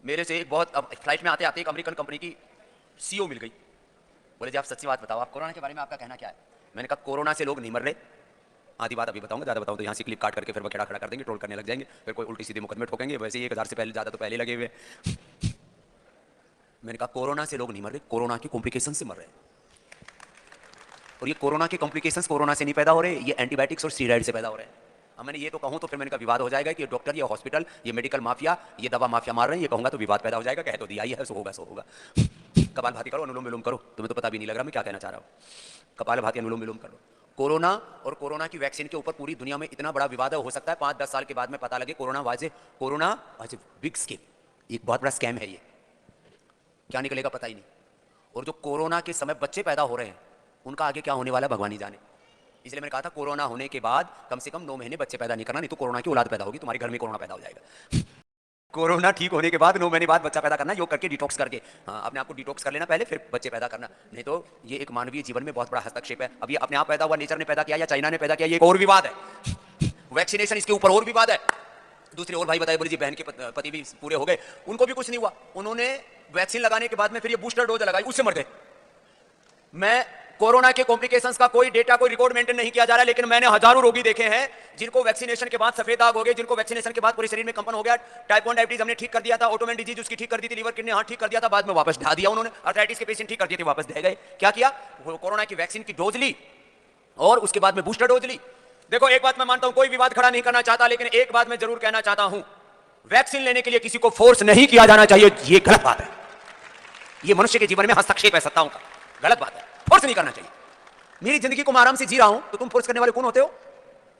मेरे से एक बहुत फ्लाइट में आते आते एक अमेरिकन कंपनी की सीईओ मिल गई। बोले जी आप सच्ची बात बताओ, आप कोरोना के बारे में आपका कहना क्या है? मैंने कहा कोरोना से लोग नहीं मर रहे। आधी बात अभी बताऊंगा, ज़्यादा बताऊं तो यहाँ से क्लिप काट करके फिर बखेड़ा खड़ा कर देंगे, ट्रोल करने लग जाएंगे, फिर कोई उल्टी सीधी मुकदमे ठोकेंगे। वैसे ही 1000 से पहले ज़्यादा तो पहले लगे हुए। मैंने कहा कोरोना से लोग नहीं मर रहे, कोरोना की कॉम्प्लिकेशन से मर रहे हैं। और ये कोरोना के कॉम्प्लिकेशंस कोरोना से नहीं पैदा हो रहे, ये एंटीबायोटिक्स और स्टीरॉइड से पैदा हो रहे हैं। अब मैंने ये तो कहूँ तो फिर मैंने कहा विवाद हो जाएगा कि ये डॉक्टर, ये हॉस्पिटल, ये मेडिकल माफिया, ये दवा माफिया मार रहे हैं, ये कहूँगा तो विवाद पैदा हो जाएगा। कह तो दिया ही है, सो होगा सो होगा। कपालभाति करो, अनुलोम विलोम करो, तुम्हें तो पता भी नहीं लग रहा मैं क्या कहना चाह रहा हूँ। कपालभाति अनुलोम विलोम करो। कोरोना और कोरोना की वैक्सीन के ऊपर पूरी दुनिया में इतना बड़ा विवाद है, हो सकता है 5-10 साल के बाद में पता लगे corona was a big scam, एक बहुत बड़ा स्कैम है ये। क्या निकलेगा पता ही नहीं। और जो कोरोना के समय बच्चे पैदा हो रहे हैं उनका आगे क्या होने वाला है भगवान ही जाने। इसलिए मैंने कहा था कोरोना होने के बाद कम से कम 9 महीने बच्चे पैदा नहीं करना, नहीं तो कोरोना की औलाद पैदा होगी, तुम्हारे घर में कोरोना पैदा हो जाएगा। कोरोना ठीक होने के बाद 9 महीने बाद बच्चा पैदा करना, योग करके डिटॉक्स करके, हाँ अपने आप को डिटॉक्स कर लेना पहले, फिर बच्चे पैदा करना। नहीं तो ये एक मानवीय जीवन में बहुत बड़ा हस्तक्षेप है। अब ये अपने आप पैदा हुआ, नेचर ने पैदा किया या चाइना ने पैदा किया, ये एक और विवाद है। वैक्सीनेशन इसके ऊपर और विवाद है। दूसरे और भाई बताए, बोले जी बहन के पति भी पूरे हो गए, उनको भी कुछ नहीं हुआ, उन्होंने वैक्सीन लगाने के बाद में फिर ये बूस्टर डोज लगाई, उससे मर गए। मैं कोरोना के कॉम्प्लिकेशंस का कोई डेटा, कोई रिकॉर्ड मेंटेन नहीं किया जा रहा है, लेकिन मैंने हजारों रोगी देखे हैं जिनको वैक्सीनेशन के बाद सफेद दाग हो गए, जिनको वैक्सीनेशन के बाद पूरे शरीर में कंपन हो गया। टाइप 1 डायबिटीज हमने ठीक कर दिया था, ऑटोमेन डिजीज उसकी ठीक कर दी थी, लीवर किडनी हार्ट ठीक कर दिया था, बाद में वापस ढा दिया उन्होंने। अर्थराइटिस के पेशेंट ठीक कर दिए थे, वापस ढह गए। क्या किया? कोरोना की वैक्सीन की डोज ली और उसके बाद में बूस्टर डोज ली। देखो एक बात मैं मानता हूं, कोई विवाद खड़ा नहीं करना चाहता, लेकिन एक बात मैं जरूर कहना चाहता हूं, वैक्सीन लेने के लिए किसी को फोर्स नहीं किया जाना चाहिए। ये गलत बात है, ये मनुष्य के जीवन में हस्तक्षेप है सत्ताओं का, गलत बात है, फोर्स नहीं करना चाहिए। मेरी जिंदगी को मैं आराम से जी रहा हूं तो तुम फोर्स करने वाले कौन होते हो?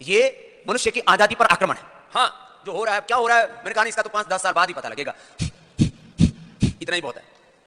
ये मनुष्य की आजादी पर आक्रमण है। हाँ जो हो रहा है, क्या हो रहा है, मैंने कहा इसका तो 5-10 साल बाद ही पता लगेगा, इतना ही बहुत है।